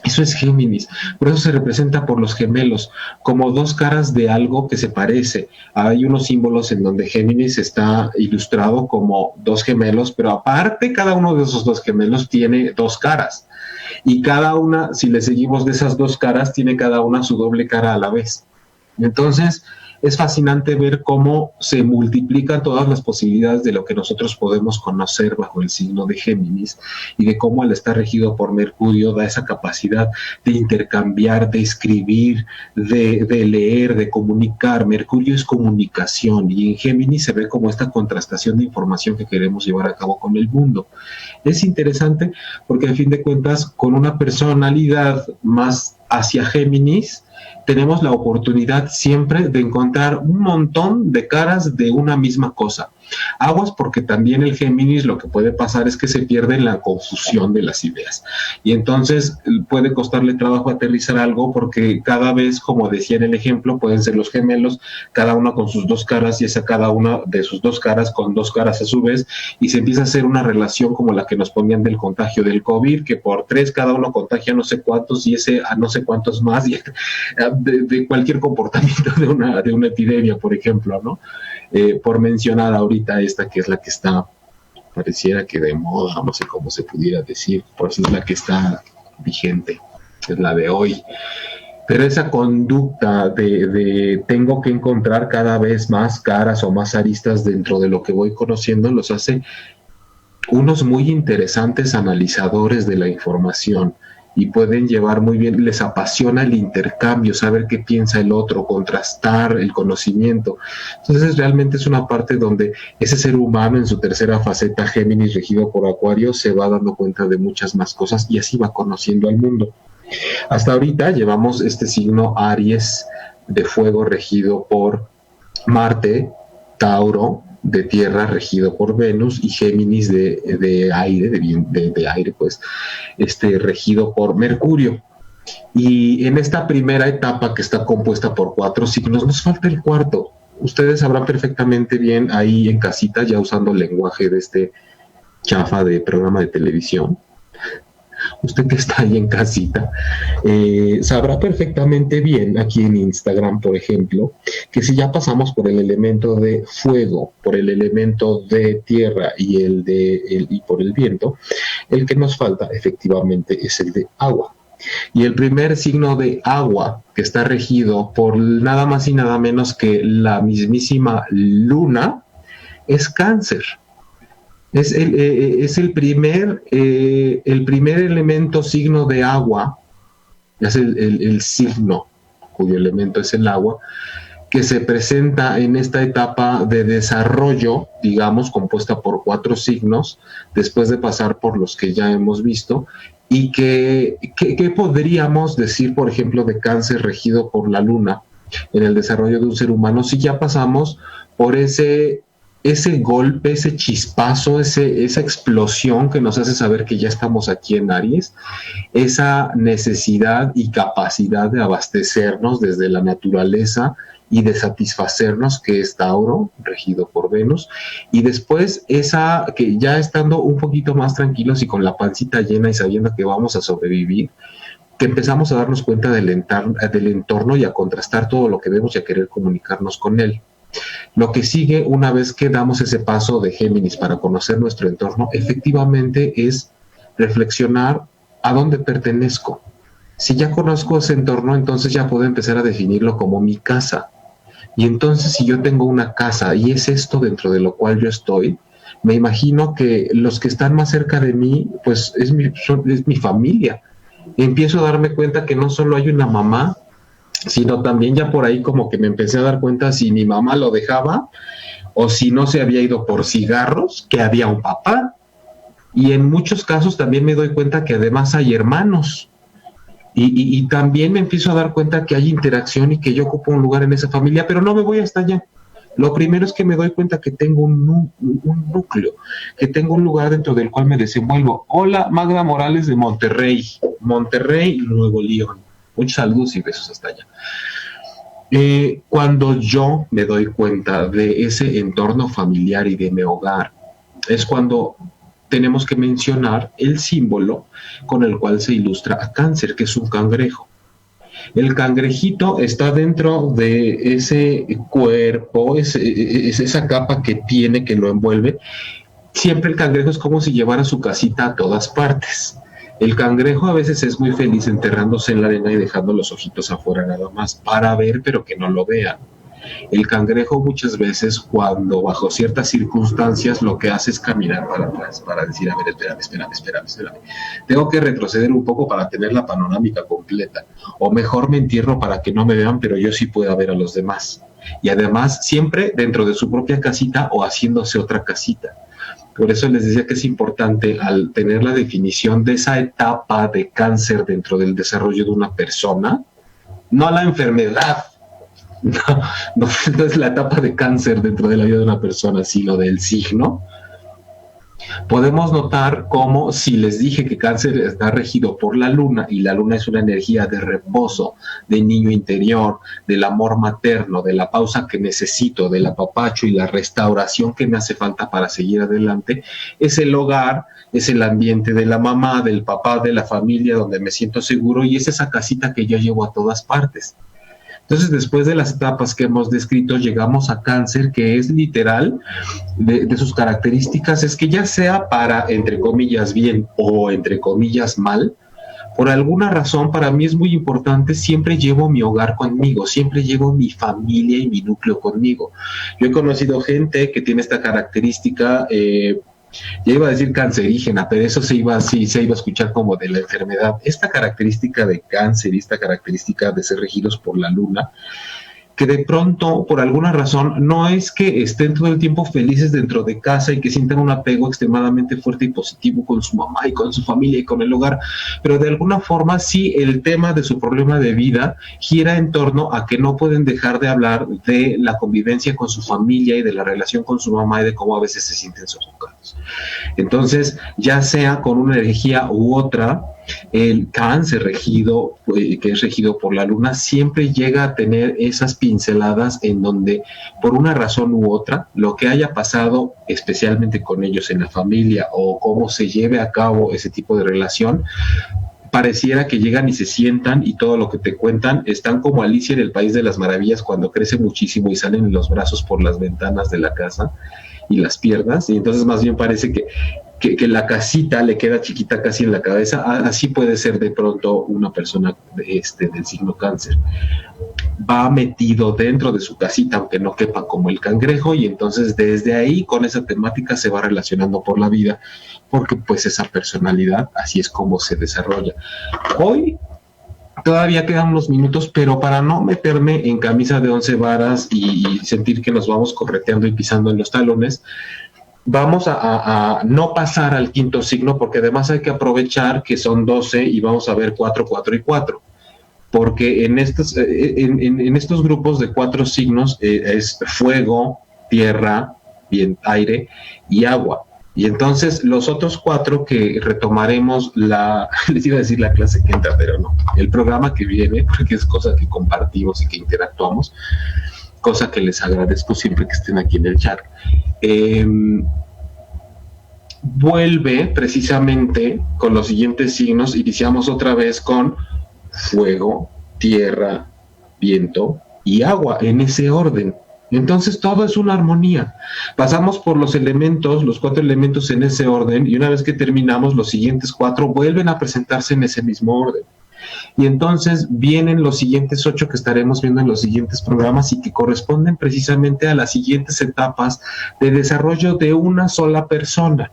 Eso es Géminis, por eso se representa por los gemelos, como dos caras de algo que se parece. Hay unos símbolos en donde Géminis está ilustrado como dos gemelos, pero aparte cada uno de esos dos gemelos tiene dos caras. Y cada una, si le seguimos de esas dos caras, tiene cada una su doble cara a la vez. Entonces, es fascinante ver cómo se multiplican todas las posibilidades de lo que nosotros podemos conocer bajo el signo de Géminis y de cómo al estar regido por Mercurio da esa capacidad de intercambiar, de escribir, de leer, de comunicar. Mercurio es comunicación y en Géminis se ve como esta contrastación de información que queremos llevar a cabo con el mundo. Es interesante porque al fin de cuentas con una personalidad más hacia Géminis tenemos la oportunidad siempre de encontrar un montón de caras de una misma cosa. Aguas porque también el Géminis lo que puede pasar es que se pierde en la confusión de las ideas y entonces puede costarle trabajo aterrizar algo porque cada vez, como decía en el ejemplo, pueden ser los gemelos, cada uno con sus dos caras y esa cada una de sus dos caras con dos caras a su vez y se empieza a hacer una relación como la que nos ponían del contagio del COVID, que por tres cada uno contagia no sé cuántos y ese a no sé cuántos más y de cualquier comportamiento de una epidemia, por ejemplo, ¿no? Por mencionar ahorita esta que es la que está, pareciera que de moda, no sé cómo se pudiera decir, pues es la que está vigente, es la de hoy. Pero esa conducta de tengo que encontrar cada vez más caras o más aristas dentro de lo que voy conociendo los hace unos muy interesantes analizadores de la información. Y pueden llevar muy bien, les apasiona el intercambio, saber qué piensa el otro, contrastar el conocimiento. Entonces realmente es una parte donde ese ser humano en su tercera faceta, Géminis regido por Acuario, se va dando cuenta de muchas más cosas y así va conociendo al mundo. Hasta ahorita llevamos este signo Aries de fuego regido por Marte, Tauro de tierra regido por Venus y Géminis de aire, de aire pues, regido por Mercurio. Y en esta primera etapa que está compuesta por 4 signos, nos falta el cuarto. Ustedes sabrán perfectamente bien ahí en casita, ya usando el lenguaje de este chafa de programa de televisión. Usted que está ahí en casita, sabrá perfectamente bien aquí en Instagram, por ejemplo, que si ya pasamos por el elemento de fuego, por el elemento de tierra y por el viento, el que nos falta efectivamente es el de agua. Y el primer signo de agua que está regido por nada más y nada menos que la mismísima luna es Cáncer. Es el primer elemento signo de agua, es el signo cuyo elemento es el agua, que se presenta en esta etapa de desarrollo, digamos, compuesta por 4 signos, después de pasar por los que ya hemos visto, Y ¿qué podríamos decir, por ejemplo, de Cáncer regido por la luna en el desarrollo de un ser humano si ya pasamos por ese golpe, ese chispazo, esa explosión que nos hace saber que ya estamos aquí en Aries, esa necesidad y capacidad de abastecernos desde la naturaleza y de satisfacernos, que es Tauro, regido por Venus, y después esa que ya estando un poquito más tranquilos y con la pancita llena y sabiendo que vamos a sobrevivir, que empezamos a darnos cuenta del entorno y a contrastar todo lo que vemos y a querer comunicarnos con él. Lo que sigue una vez que damos ese paso de Géminis para conocer nuestro entorno, efectivamente es reflexionar a dónde pertenezco. Si ya conozco ese entorno, entonces ya puedo empezar a definirlo como mi casa. Y entonces si yo tengo una casa y es esto dentro de lo cual yo estoy, me imagino que los que están más cerca de mí, pues es mi familia. Empiezo a darme cuenta que no solo hay una mamá, sino también ya por ahí como que me empecé a dar cuenta si mi mamá lo dejaba o si no se había ido por cigarros, que había un papá. Y en muchos casos también me doy cuenta que además hay hermanos. Y también me empiezo a dar cuenta que hay interacción y que yo ocupo un lugar en esa familia, pero no me voy hasta allá. Lo primero es que me doy cuenta que tengo un núcleo, que tengo un lugar dentro del cual me desenvuelvo. Hola, Magda Morales de Monterrey, Nuevo León. Muchos saludos y besos hasta allá. Cuando yo me doy cuenta de ese entorno familiar y de mi hogar, es cuando tenemos que mencionar el símbolo con el cual se ilustra a Cáncer, que es un cangrejo. El cangrejito está dentro de ese cuerpo, esa capa que tiene, que lo envuelve. Siempre el cangrejo es como si llevara su casita a todas partes. El cangrejo a veces es muy feliz enterrándose en la arena y dejando los ojitos afuera nada más, para ver pero que no lo vean. El cangrejo muchas veces, cuando bajo ciertas circunstancias, lo que hace es caminar para atrás, para decir, a ver, espérame. Tengo que retroceder un poco para tener la panorámica completa. O mejor me entierro para que no me vean, pero yo sí pueda ver a los demás. Y además, siempre dentro de su propia casita o haciéndose otra casita. Por eso les decía que es importante, al tener la definición de esa etapa de Cáncer dentro del desarrollo de una persona, no la enfermedad, no es la etapa de Cáncer dentro de la vida de una persona, sino del signo. Podemos notar cómo, si les dije que Cáncer está regido por la luna, y la luna es una energía de reposo, de niño interior, del amor materno, de la pausa que necesito, del apapacho y la restauración que me hace falta para seguir adelante, es el hogar, es el ambiente de la mamá, del papá, de la familia, donde me siento seguro, y es esa casita que yo llevo a todas partes. Entonces, después de las etapas que hemos descrito, llegamos a Cáncer, que es literal, de sus características, es que ya sea para, entre comillas, bien o entre comillas, mal, por alguna razón para mí es muy importante, siempre llevo mi hogar conmigo, siempre llevo mi familia y mi núcleo conmigo. Yo he conocido gente que tiene esta característica, ya iba a decir cancerígena, pero eso se iba a escuchar como de la enfermedad. Esta característica de Cáncer y esta característica de ser regidos por la luna, que de pronto, por alguna razón, no es que estén todo el tiempo felices dentro de casa y que sientan un apego extremadamente fuerte y positivo con su mamá y con su familia y con el hogar, pero de alguna forma sí el tema de su problema de vida gira en torno a que no pueden dejar de hablar de la convivencia con su familia y de la relación con su mamá y de cómo a veces se sienten sofocados. Entonces, ya sea con una energía u otra, el Cáncer regido, que es regido por la luna, siempre llega a tener esas pinceladas en donde, por una razón u otra, lo que haya pasado, especialmente con ellos en la familia, o cómo se lleve a cabo ese tipo de relación, pareciera que llegan y se sientan y todo lo que te cuentan están como Alicia en el País de las Maravillas, cuando crece muchísimo y salen en los brazos por las ventanas de la casa y las piernas, y entonces más bien parece que la casita le queda chiquita casi en la cabeza. Así puede ser de pronto una persona del signo Cáncer. Va metido dentro de su casita, aunque no quepa como el cangrejo, y entonces desde ahí con esa temática se va relacionando por la vida, porque pues esa personalidad así es como se desarrolla. Hoy todavía quedan unos minutos, pero para no meterme en camisa de 11 varas y sentir que nos vamos correteando y pisando en los talones, vamos a no pasar al quinto signo, porque además hay que aprovechar que son 12 y vamos a ver 4, 4 y 4. Porque en estos grupos de 4 signos es fuego, tierra, aire y agua. Y entonces los otros 4 que retomaremos les iba a decir la clase que entra, pero no, el programa que viene, porque es cosa que compartimos y que interactuamos, cosa que les agradezco siempre que estén aquí en el chat. Vuelve precisamente con los siguientes signos. Iniciamos otra vez con fuego, tierra, viento y agua, en ese orden. Entonces todo es una armonía. Pasamos por los elementos, los 4 elementos en ese orden, y una vez que terminamos, los siguientes 4 vuelven a presentarse en ese mismo orden. Y entonces vienen los siguientes 8 que estaremos viendo en los siguientes programas y que corresponden precisamente a las siguientes etapas de desarrollo de una sola persona.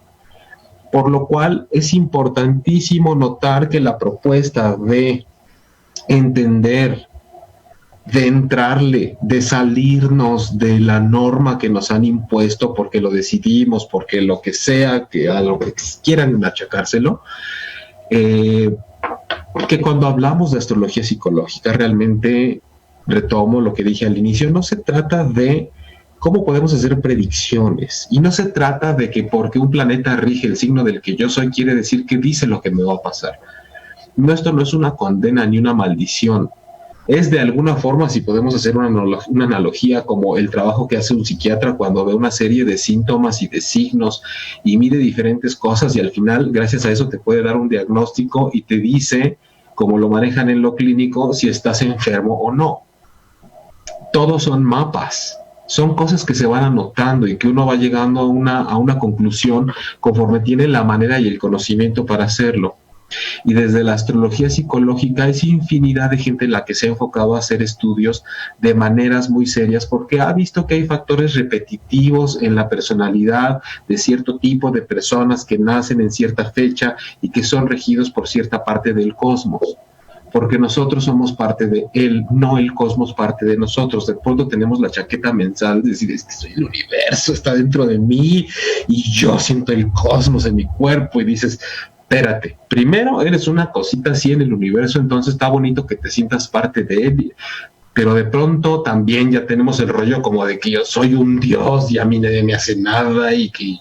Por lo cual es importantísimo notar que la propuesta de entender, de entrarle, de salirnos de la norma que nos han impuesto porque lo decidimos, porque lo que sea, que a lo que quieran achacárselo, que cuando hablamos de astrología psicológica, realmente, retomo lo que dije al inicio, no se trata de cómo podemos hacer predicciones, y no se trata de que porque un planeta rige el signo del que yo soy, quiere decir que dice lo que me va a pasar. No, esto no es una condena ni una maldición. Es de alguna forma, si podemos hacer una analogía, como el trabajo que hace un psiquiatra cuando ve una serie de síntomas y de signos y mide diferentes cosas, y al final, gracias a eso, te puede dar un diagnóstico y te dice, como lo manejan en lo clínico, si estás enfermo o no. Todos son mapas. Son cosas que se van anotando y que uno va llegando a una conclusión conforme tiene la manera y el conocimiento para hacerlo. Y desde la astrología psicológica es infinidad de gente la que se ha enfocado a hacer estudios de maneras muy serias, porque ha visto que hay factores repetitivos en la personalidad de cierto tipo de personas que nacen en cierta fecha y que son regidos por cierta parte del cosmos. Porque nosotros somos parte de él, no el cosmos parte de nosotros. De pronto tenemos la chaqueta mental de decir, es que soy el universo, está dentro de mí y yo siento el cosmos en mi cuerpo, y dices, espérate, primero eres una cosita así en el universo, entonces está bonito que te sientas parte de él, pero de pronto también ya tenemos el rollo como de que yo soy un dios y a mí nadie me hace nada y que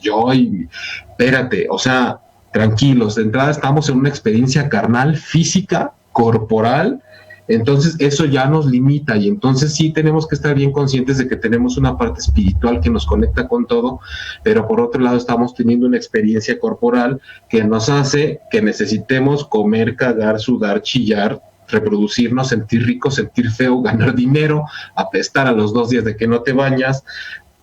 espérate, o sea, tranquilos, de entrada estamos en una experiencia carnal, física, corporal, entonces eso ya nos limita, y entonces sí tenemos que estar bien conscientes de que tenemos una parte espiritual que nos conecta con todo, pero por otro lado estamos teniendo una experiencia corporal que nos hace que necesitemos comer, cagar, sudar, chillar, reproducirnos, sentir rico, sentir feo, ganar dinero, apestar a los 2 días de que no te bañas,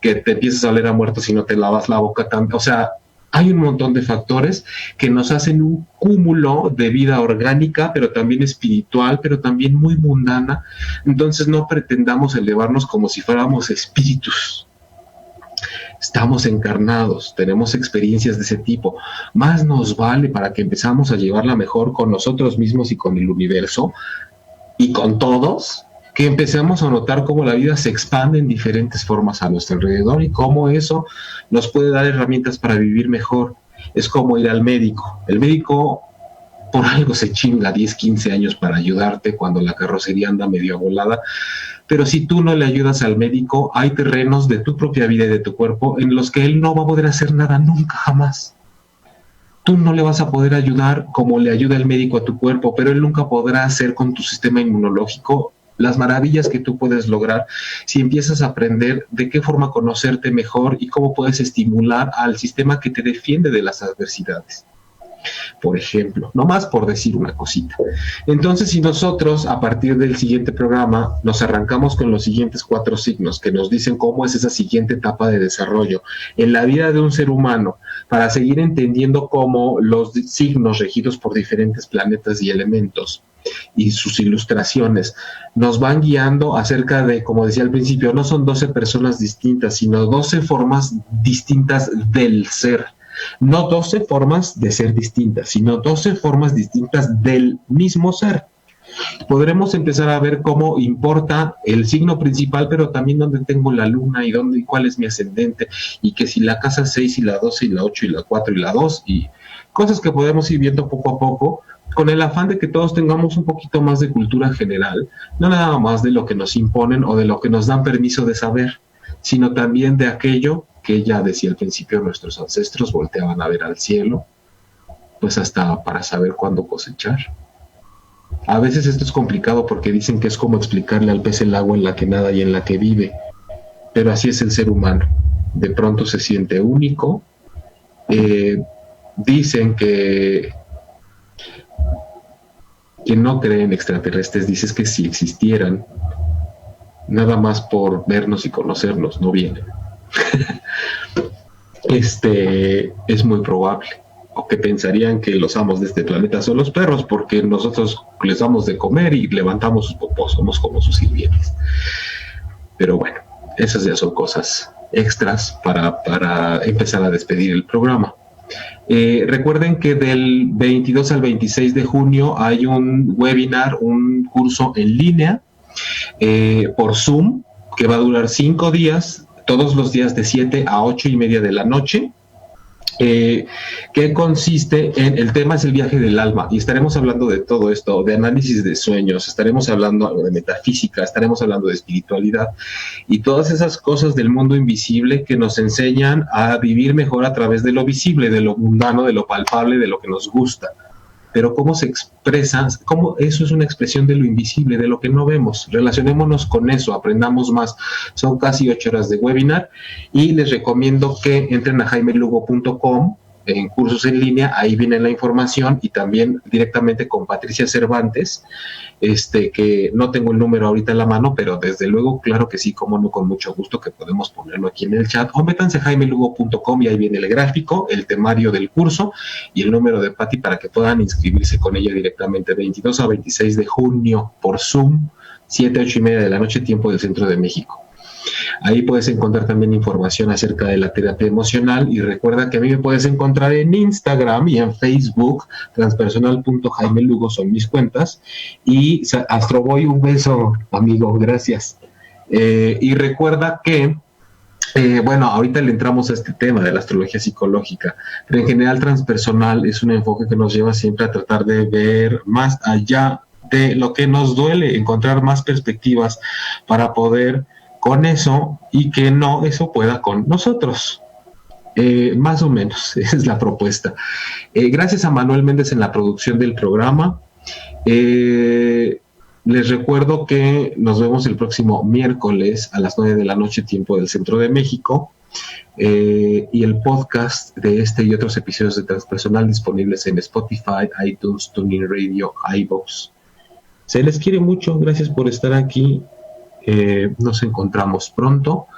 que te empieces a oler a muerto si no te lavas la boca tanto, o sea, hay un montón de factores que nos hacen un cúmulo de vida orgánica, pero también espiritual, pero también muy mundana. Entonces no pretendamos elevarnos como si fuéramos espíritus. Estamos encarnados, tenemos experiencias de ese tipo. Más nos vale, para que empezamos a llevarla mejor con nosotros mismos y con el universo y con todos, que empecemos a notar cómo la vida se expande en diferentes formas a nuestro alrededor y cómo eso nos puede dar herramientas para vivir mejor. Es como ir al médico. El médico por algo se chinga 10, 15 años para ayudarte cuando la carrocería anda medio volada, pero si tú no le ayudas al médico, hay terrenos de tu propia vida y de tu cuerpo en los que él no va a poder hacer nada nunca, jamás. Tú no le vas a poder ayudar como le ayuda el médico a tu cuerpo, pero él nunca podrá hacer con tu sistema inmunológico las maravillas que tú puedes lograr si empiezas a aprender de qué forma conocerte mejor y cómo puedes estimular al sistema que te defiende de las adversidades. Por ejemplo, nomás por decir una cosita. Entonces, si nosotros a partir del siguiente programa nos arrancamos con los siguientes 4 signos que nos dicen cómo es esa siguiente etapa de desarrollo en la vida de un ser humano, para seguir entendiendo cómo los signos regidos por diferentes planetas y elementos y sus ilustraciones nos van guiando acerca de, como decía al principio, no son 12 personas distintas, sino 12 formas distintas del ser. No 12 formas de ser distintas, sino 12 formas distintas del mismo ser. podremos empezar a ver cómo importa el signo principal, pero también dónde tengo la luna y dónde y cuál es mi ascendente, y que si la casa 6 y la 12 y la 8 y la 4 y la 2, y cosas que podemos ir viendo poco a poco, con el afán de que todos tengamos un poquito más de cultura general, no nada más de lo que nos imponen o de lo que nos dan permiso de saber, sino también de aquello que ya decía al principio nuestros ancestros volteaban a ver al cielo, pues hasta para saber cuándo cosechar. A veces esto es complicado porque dicen que es como explicarle al pez el agua en la que nada y en la que vive, pero así es el ser humano. De pronto se siente único. Dicen que quien no cree en extraterrestres dice que si existieran, nada más por vernos y conocernos, no vienen. Es muy probable. O que pensarían que los amos de este planeta son los perros, porque nosotros les damos de comer y levantamos sus popós, somos como sus sirvientes. Pero bueno, esas ya son cosas extras para empezar a despedir el programa. Recuerden que del 22 al 26 de junio hay un webinar, un curso en línea por Zoom, que va a durar 5 días, todos los días de 7 a 8 y media de la noche. Que consiste en, el tema es el viaje del alma, y estaremos hablando de todo esto, de análisis de sueños, estaremos hablando de metafísica, estaremos hablando de espiritualidad y todas esas cosas del mundo invisible que nos enseñan a vivir mejor a través de lo visible, de lo mundano, de lo palpable, de lo que nos gusta. Pero cómo se expresa, cómo eso es una expresión de lo invisible, de lo que no vemos. Relacionémonos con eso, aprendamos más. Son casi 8 horas de webinar y les recomiendo que entren a jaimelugo.com en cursos en línea, ahí viene la información, y también directamente con Patricia Cervantes, que no tengo el número ahorita en la mano, pero desde luego, claro que sí, como no, con mucho gusto, que podemos ponerlo aquí en el chat, o métanse a jaimelugo.com y ahí viene el gráfico, el temario del curso y el número de Pati para que puedan inscribirse con ella directamente, 22 a 26 de junio por Zoom, 7, 8 y media de la noche, tiempo del Centro de México. Ahí puedes encontrar también información acerca de la terapia emocional, y recuerda que a mí me puedes encontrar en Instagram y en Facebook, transpersonal.jaimelugo son mis cuentas, y Astroboy, un beso, amigo, gracias. Y recuerda que bueno, ahorita le entramos a este tema de la astrología psicológica, pero en general transpersonal es un enfoque que nos lleva siempre a tratar de ver más allá de lo que nos duele, encontrar más perspectivas para poder con eso, y que no eso pueda con nosotros. Más o menos, esa es la propuesta. Gracias a Manuel Méndez en la producción del programa. Les recuerdo que nos vemos el próximo miércoles a las 9 de la noche, tiempo del Centro de México. Y el podcast de este y otros episodios de Transpersonal disponibles en Spotify, iTunes, TuneIn Radio, iVoox. Se les quiere mucho, gracias por estar aquí. Nos encontramos pronto,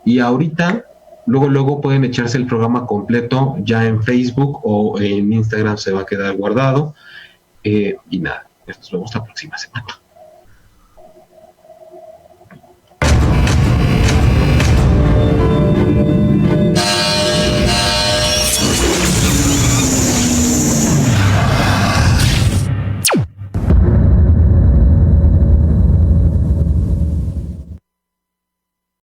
y ahorita luego pueden echarse el programa completo ya en Facebook o en Instagram, se va a quedar guardado, y nada, nos vemos la próxima semana.